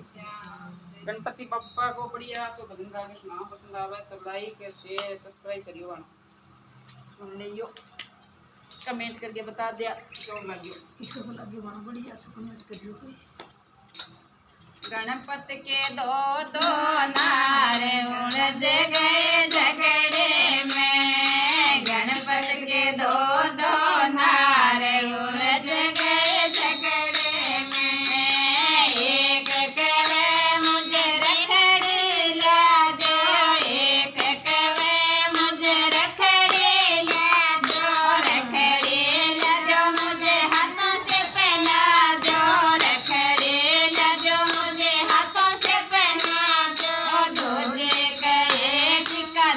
गणपति बप्पा को बढ़िया सो भजन गा के सुनाओ। पसंद आवे तो लाइक शेयर सब्सक्राइब करियो। सुन लियो, कमेंट करके बता दिया क्यों लगियो, किसे को लगे वहां बढ़िया से कमेंट करियो। कोई गणपति के दो दो नारे उलझ गए झगड़े में, गणपति के दो दो नारे उलझ गए झगड़े में। एक कहे मुझे रखड़ी ला दो, एक कहे मुझे रखड़ी ला दो, रखड़ी ला दो मुझे हाथों से पहना दो, रखड़ी ला दो मुझे हाथों से पहना दो। दूजे कहे टीका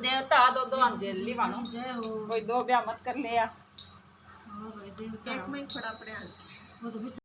देवता दो दो हम जेल ली वाणो जय हो। कोई दो ब्याह मत कर ले या हाँ भाई देवता एक में खड़ा पड़े वो तो